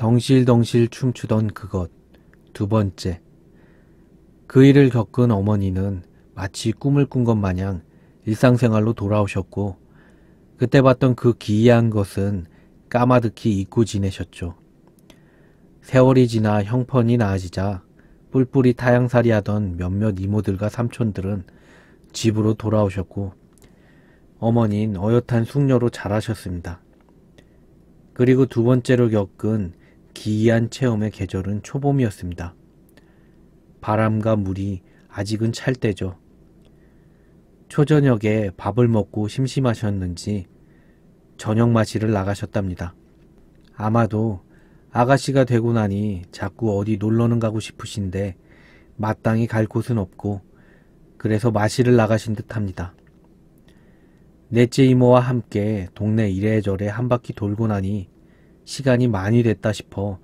덩실덩실 춤추던 그것. 두 번째. 그 일을 겪은 어머니는 마치 꿈을 꾼 것 마냥 일상생활로 돌아오셨고 그때 봤던 그 기이한 것은 까마득히 잊고 지내셨죠. 세월이 지나 형편이 나아지자 뿔뿔이 타양살이 하던 몇몇 이모들과 삼촌들은 집으로 돌아오셨고 어머니는 어엿한 숙녀로 자라셨습니다. 그리고 두 번째로 겪은 기이한 체험의 계절은 초봄이었습니다. 바람과 물이 아직은 찰 때죠. 초저녁에 밥을 먹고 심심하셨는지 저녁 마시러 나가셨답니다. 아마도 아가씨가 되고 나니 자꾸 어디 놀러는 가고 싶으신데 마땅히 갈 곳은 없고 그래서 마시러 나가신 듯합니다. 넷째 이모와 함께 동네 이래저래 한 바퀴 돌고 나니 시간이 많이 됐다 싶어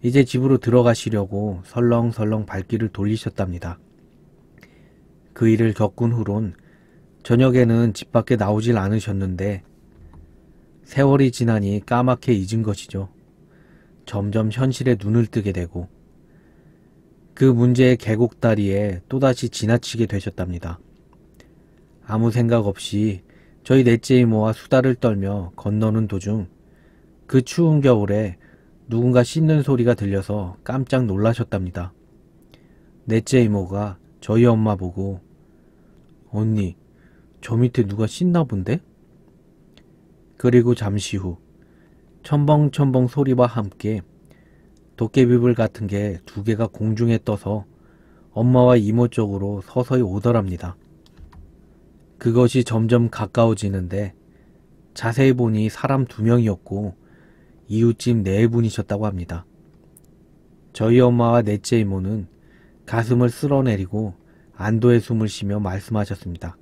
이제 집으로 들어가시려고 설렁설렁 발길을 돌리셨답니다. 그 일을 겪은 후론 저녁에는 집 밖에 나오질 않으셨는데 세월이 지나니 까맣게 잊은 것이죠. 점점 현실에 눈을 뜨게 되고 그 문제의 계곡다리에 또다시 지나치게 되셨답니다. 아무 생각 없이 저희 넷째 이모와 수다를 떨며 건너는 도중 그 추운 겨울에 누군가 씻는 소리가 들려서 깜짝 놀라셨답니다. 넷째 이모가 저희 엄마 보고 언니, 저 밑에 누가 씻나 본데? 그리고 잠시 후 첨벙첨벙 소리와 함께 도깨비불 같은 게 두 개가 공중에 떠서 엄마와 이모 쪽으로 서서히 오더랍니다. 그것이 점점 가까워지는데 자세히 보니 사람 2명이었고 이웃집 4분이셨다고 합니다. 저희 엄마와 넷째 이모는 가슴을 쓸어내리고 안도의 숨을 쉬며 말씀하셨습니다.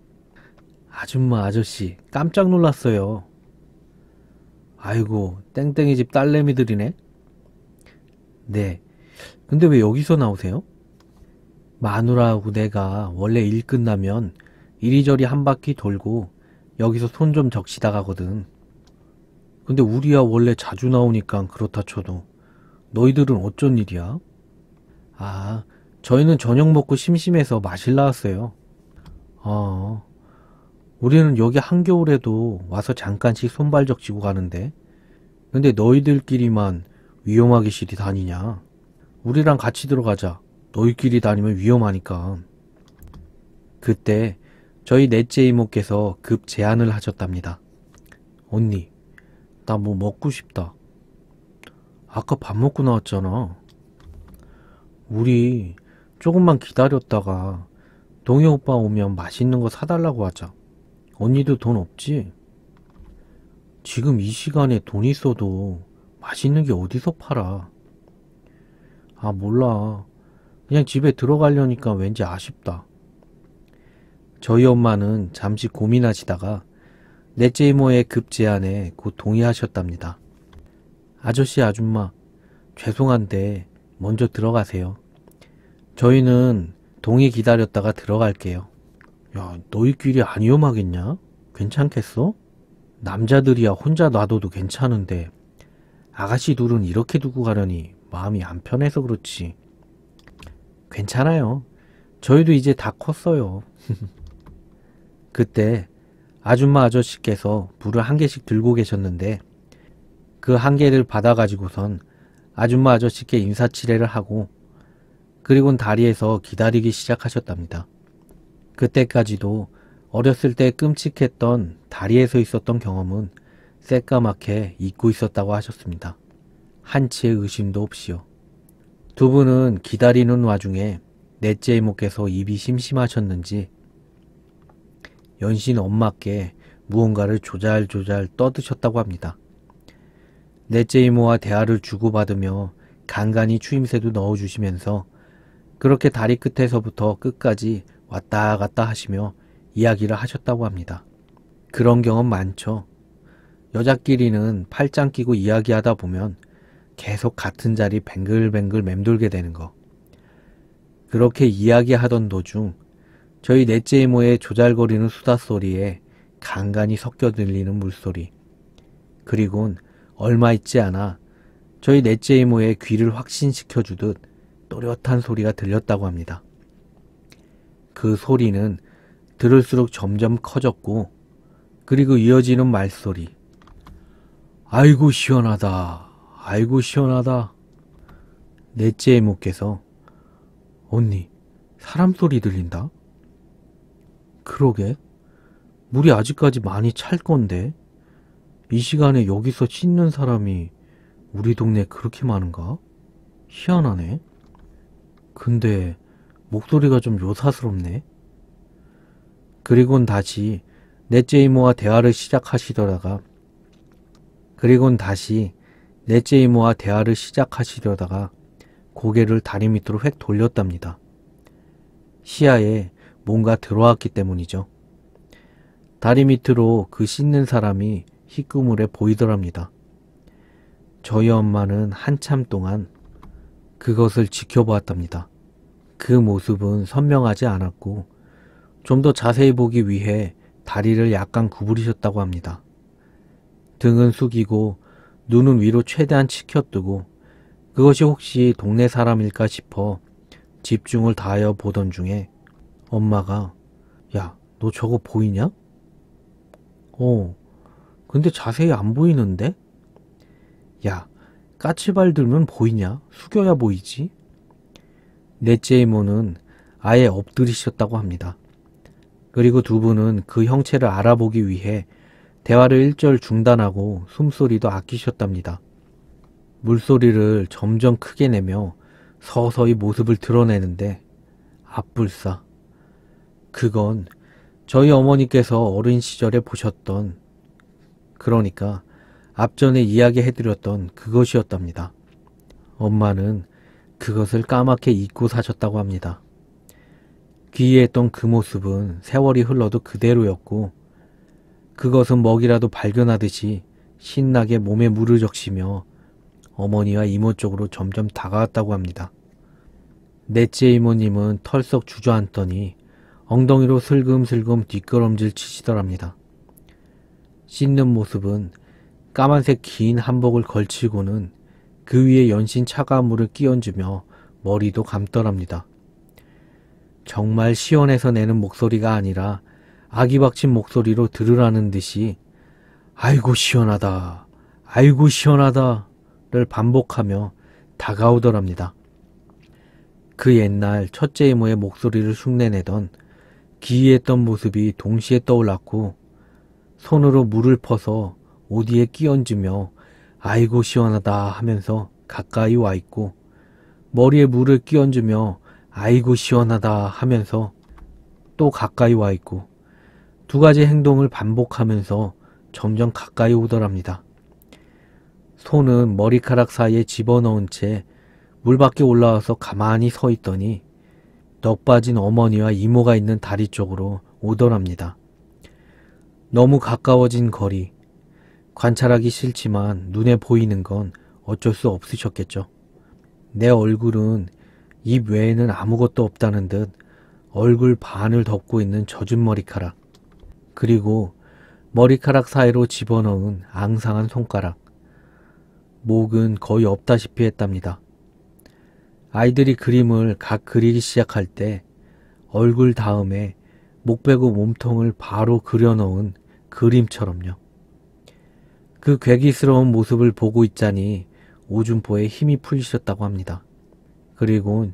아줌마 아저씨 깜짝 놀랐어요. 아이고 땡땡이 집 딸내미들이네. 네, 근데 왜 여기서 나오세요? 마누라하고 내가 원래 일 끝나면 이리저리 한 바퀴 돌고 여기서 손 좀 적시다 가거든. 근데 우리야 원래 자주 나오니까 그렇다 쳐도 너희들은 어쩐 일이야? 아, 저희는 저녁 먹고 심심해서 마실 나왔어요. 아, 우리는 여기 한겨울에도 와서 잠깐씩 손발 적시고 가는데 근데 너희들끼리만 위험하게 시리 다니냐? 우리랑 같이 들어가자. 너희끼리 다니면 위험하니까. 그때 저희 넷째 이모께서 급 제안을 하셨답니다. 언니, 나 뭐 먹고 싶다. 아까 밥 먹고 나왔잖아. 우리 조금만 기다렸다가 동희 오빠 오면 맛있는 거 사달라고 하자. 언니도 돈 없지? 지금 이 시간에 돈 있어도 맛있는 게 어디서 팔아. 아 몰라. 그냥 집에 들어가려니까 왠지 아쉽다. 저희 엄마는 잠시 고민하시다가 넷째 이모의 급 제안에 곧 동의하셨답니다. 아저씨 아줌마 죄송한데 먼저 들어가세요. 저희는 동의 기다렸다가 들어갈게요. 야 너희끼리 안 위험하겠냐? 괜찮겠어? 남자들이야 혼자 놔둬도 괜찮은데 아가씨 둘은 이렇게 두고 가려니 마음이 안 편해서 그렇지. 괜찮아요. 저희도 이제 다 컸어요. 그때 아줌마 아저씨께서 불을 한 개씩 들고 계셨는데 그 한 개를 받아가지고선 아줌마 아저씨께 인사치레를 하고 그리고는 다리에서 기다리기 시작하셨답니다. 그때까지도 어렸을 때 끔찍했던 다리에서 있었던 경험은 새까맣게 잊고 있었다고 하셨습니다. 한치의 의심도 없이요. 두 분은 기다리는 와중에 넷째 이모께서 입이 심심하셨는지 연신 엄마께 무언가를 조잘조잘 떠드셨다고 합니다. 넷째 이모와 대화를 주고받으며 간간히 추임새도 넣어주시면서 그렇게 다리 끝에서부터 끝까지 왔다 갔다 하시며 이야기를 하셨다고 합니다. 그런 경험 많죠. 여자끼리는 팔짱 끼고 이야기하다 보면 계속 같은 자리 뱅글뱅글 맴돌게 되는 거. 그렇게 이야기하던 도중 저희 넷째 이모의 조잘거리는 수다소리에 간간히 섞여 들리는 물소리. 그리곤 얼마 있지 않아 저희 넷째 이모의 귀를 확신시켜주듯 또렷한 소리가 들렸다고 합니다. 그 소리는 들을수록 점점 커졌고 그리고 이어지는 말소리. 아이고 시원하다. 아이고 시원하다. 넷째 이모께서 언니 사람 소리 들린다? 그러게 물이 아직까지 많이 찰 건데 이 시간에 여기서 씻는 사람이 우리 동네에 그렇게 많은가? 희한하네. 근데 목소리가 좀 요사스럽네. 그리곤 다시 넷째 이모와 대화를 시작하시려다가 고개를 다리 밑으로 획 돌렸답니다. 시야에 뭔가 들어왔기 때문이죠. 다리 밑으로 그 씻는 사람이 희끄물에 보이더랍니다. 저희 엄마는 한참 동안 그것을 지켜보았답니다. 그 모습은 선명하지 않았고 좀 더 자세히 보기 위해 다리를 약간 구부리셨다고 합니다. 등은 숙이고 눈은 위로 최대한 치켜뜨고 그것이 혹시 동네 사람일까 싶어 집중을 다하여 보던 중에 엄마가 야, 너 저거 보이냐? 근데 자세히 안 보이는데? 야, 까치발 들면 보이냐? 숙여야 보이지? 넷째 이모는 아예 엎드리셨다고 합니다. 그리고 두 분은 그 형체를 알아보기 위해 대화를 일절 중단하고 숨소리도 아끼셨답니다. 물소리를 점점 크게 내며 서서히 모습을 드러내는데 앞불싸. 그건 저희 어머니께서 어린 시절에 보셨던, 그러니까 앞전에 이야기해드렸던 그것이었답니다. 엄마는 그것을 까맣게 잊고 사셨다고 합니다. 기이했던 그 모습은 세월이 흘러도 그대로였고 그것은 먹이라도 발견하듯이 신나게 몸에 물을 적시며 어머니와 이모 쪽으로 점점 다가왔다고 합니다. 넷째 이모님은 털썩 주저앉더니 엉덩이로 슬금슬금 뒷걸음질 치시더랍니다. 씻는 모습은 까만색 긴 한복을 걸치고는 그 위에 연신 차가운 물을 끼얹으며 머리도 감더랍니다. 정말 시원해서 내는 목소리가 아니라 아기 박친 목소리로 들으라는 듯이 아이고 시원하다, 아이고 시원하다를 반복하며 다가오더랍니다. 그 옛날 첫째 이모의 목소리를 흉내내던 기이했던 모습이 동시에 떠올랐고 손으로 물을 퍼서 옷 위에 끼얹으며 아이고 시원하다 하면서 가까이 와 있고 머리에 물을 끼얹으며 아이고 시원하다 하면서 또 가까이 와 있고 두 가지 행동을 반복하면서 점점 가까이 오더랍니다. 손은 머리카락 사이에 집어넣은 채 물 밖에 올라와서 가만히 서 있더니 넋 빠진 어머니와 이모가 있는 다리 쪽으로 오더랍니다. 너무 가까워진 거리, 관찰하기 싫지만 눈에 보이는 건 어쩔 수 없으셨겠죠. 내 얼굴은 입 외에는 아무것도 없다는 듯 얼굴 반을 덮고 있는 젖은 머리카락, 그리고 머리카락 사이로 집어넣은 앙상한 손가락, 목은 거의 없다시피 했답니다. 아이들이 그림을 각 그리기 시작할 때 얼굴 다음에 목 빼고 몸통을 바로 그려놓은 그림처럼요. 그 괴기스러운 모습을 보고 있자니 오줌포에 힘이 풀리셨다고 합니다. 그리고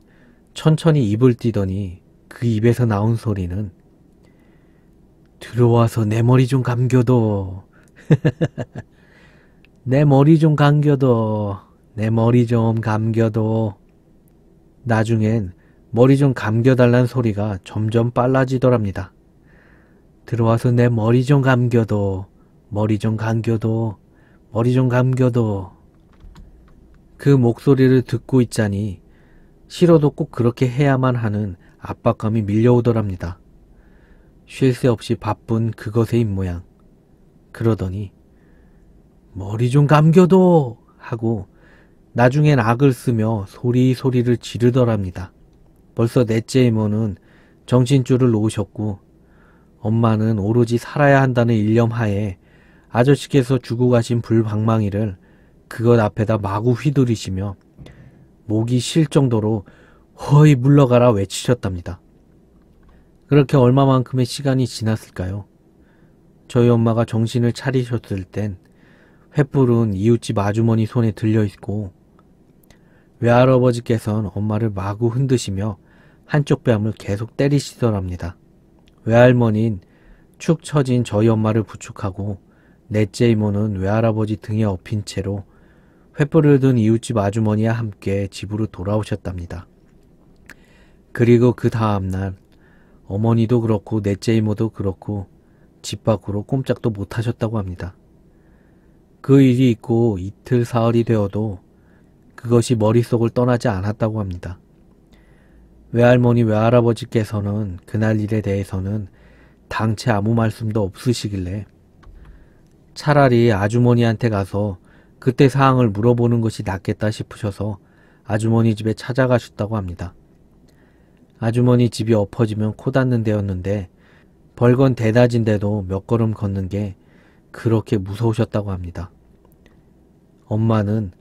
천천히 입을 띄더니 그 입에서 나온 소리는 들어와서 내 머리 좀 감겨둬. 내 머리 좀 감겨둬. 내 머리 좀 감겨둬. 나중엔 머리 좀 감겨달란 소리가 점점 빨라지더랍니다. 들어와서 내 머리 좀 감겨둬. 머리 좀 감겨둬. 머리 좀 감겨둬. 그 목소리를 듣고 있자니 싫어도 꼭 그렇게 해야만 하는 압박감이 밀려오더랍니다. 쉴 새 없이 바쁜 그것의 입모양. 그러더니 머리 좀 감겨둬 하고 나중엔 악을 쓰며 소리소리를 지르더랍니다. 벌써 넷째 이모는 정신줄을 놓으셨고 엄마는 오로지 살아야 한다는 일념하에 아저씨께서 주고 가신 불방망이를 그것 앞에다 마구 휘두르시며 목이 쉴 정도로 허이 물러가라 외치셨답니다. 그렇게 얼마만큼의 시간이 지났을까요? 저희 엄마가 정신을 차리셨을 땐 횃불은 이웃집 아주머니 손에 들려있고 외할아버지께서는 엄마를 마구 흔드시며 한쪽 뺨을 계속 때리시더랍니다. 외할머니는 축 처진 저희 엄마를 부축하고 넷째 이모는 외할아버지 등에 엎인 채로 횃불을 든 이웃집 아주머니와 함께 집으로 돌아오셨답니다. 그리고 그 다음날 어머니도 그렇고 넷째 이모도 그렇고 집 밖으로 꼼짝도 못하셨다고 합니다. 그 일이 있고 이틀 사흘이 되어도 그것이 머릿속을 떠나지 않았다고 합니다. 외할머니 외할아버지께서는 그날 일에 대해서는 당최 아무 말씀도 없으시길래 차라리 아주머니한테 가서 그때 사항을 물어보는 것이 낫겠다 싶으셔서 아주머니 집에 찾아가셨다고 합니다. 아주머니 집이 엎어지면 코 닿는 데였는데 벌건 대낮인데도 몇 걸음 걷는 게 그렇게 무서우셨다고 합니다. 엄마는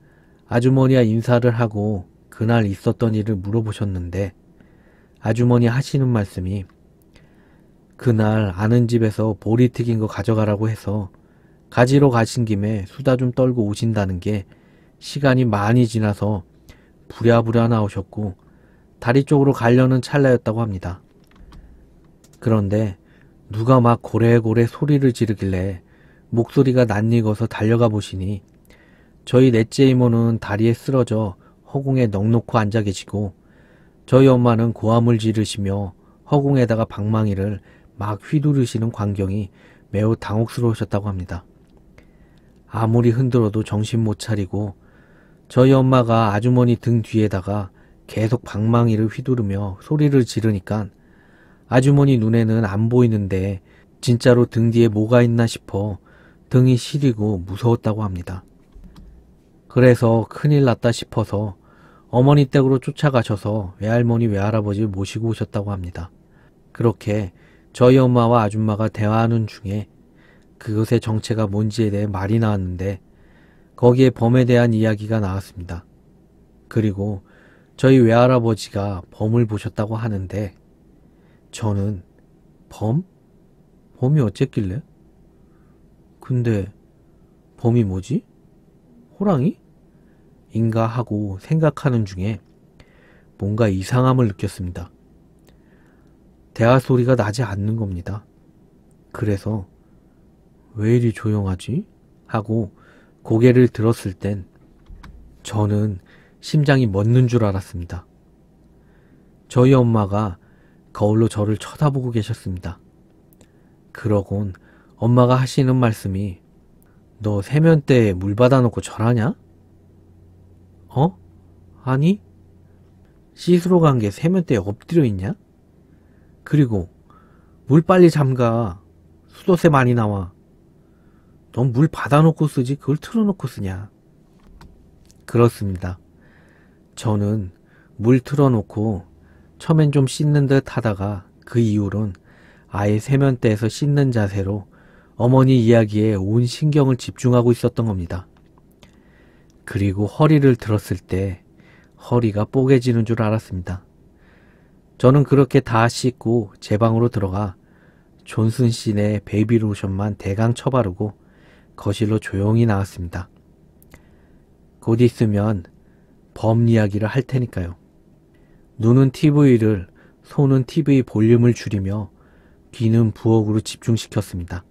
아주머니와 인사를 하고 그날 있었던 일을 물어보셨는데 아주머니 하시는 말씀이 그날 아는 집에서 보리 튀긴 거 가져가라고 해서 가지러 가신 김에 수다 좀 떨고 오신다는 게 시간이 많이 지나서 부랴부랴 나오셨고 다리 쪽으로 가려는 찰나였다고 합니다. 그런데 누가 막 고래고래 소리를 지르길래 목소리가 낯익어서 달려가 보시니 저희 넷째 이모는 다리에 쓰러져 허공에 넋놓고 앉아 계시고 저희 엄마는 고함을 지르시며 허공에다가 방망이를 막 휘두르시는 광경이 매우 당혹스러우셨다고 합니다. 아무리 흔들어도 정신 못 차리고 저희 엄마가 아주머니 등 뒤에다가 계속 방망이를 휘두르며 소리를 지르니까 아주머니 눈에는 안 보이는데 진짜로 등 뒤에 뭐가 있나 싶어 등이 시리고 무서웠다고 합니다. 그래서 큰일 났다 싶어서 어머니 댁으로 쫓아가셔서 외할머니 외할아버지를 모시고 오셨다고 합니다. 그렇게 저희 엄마와 아줌마가 대화하는 중에 그것의 정체가 뭔지에 대해 말이 나왔는데 거기에 범에 대한 이야기가 나왔습니다. 그리고 저희 외할아버지가 범을 보셨다고 하는데 저는 범? 범이 어쨌길래? 근데 범이 뭐지? 호랑이? 인가 하고 생각하는 중에 뭔가 이상함을 느꼈습니다. 대화 소리가 나지 않는 겁니다. 그래서 왜 이리 조용하지? 하고 고개를 들었을 땐 저는 심장이 멎는 줄 알았습니다. 저희 엄마가 거울로 저를 쳐다보고 계셨습니다. 그러곤 엄마가 하시는 말씀이 너 세면대에 물 받아놓고 절하냐? 어? 아니? 씻으러 간 게 세면대에 엎드려 있냐? 그리고 물 빨리 잠가. 수도새 많이 나와. 넌 물 받아놓고 쓰지 그걸 틀어놓고 쓰냐? 그렇습니다. 저는 물 틀어놓고 처음엔 좀 씻는 듯 하다가 그 이후론 아예 세면대에서 씻는 자세로 어머니 이야기에 온 신경을 집중하고 있었던 겁니다. 그리고 허리를 들었을 때 허리가 뽀개지는 줄 알았습니다. 저는 그렇게 다 씻고 제 방으로 들어가 존슨씬의 베이비 로션만 대강 쳐바르고 거실로 조용히 나왔습니다. 곧 있으면 범 이야기를 할 테니까요. 눈은 TV를, 손은 TV 볼륨을 줄이며 귀는 부엌으로 집중시켰습니다.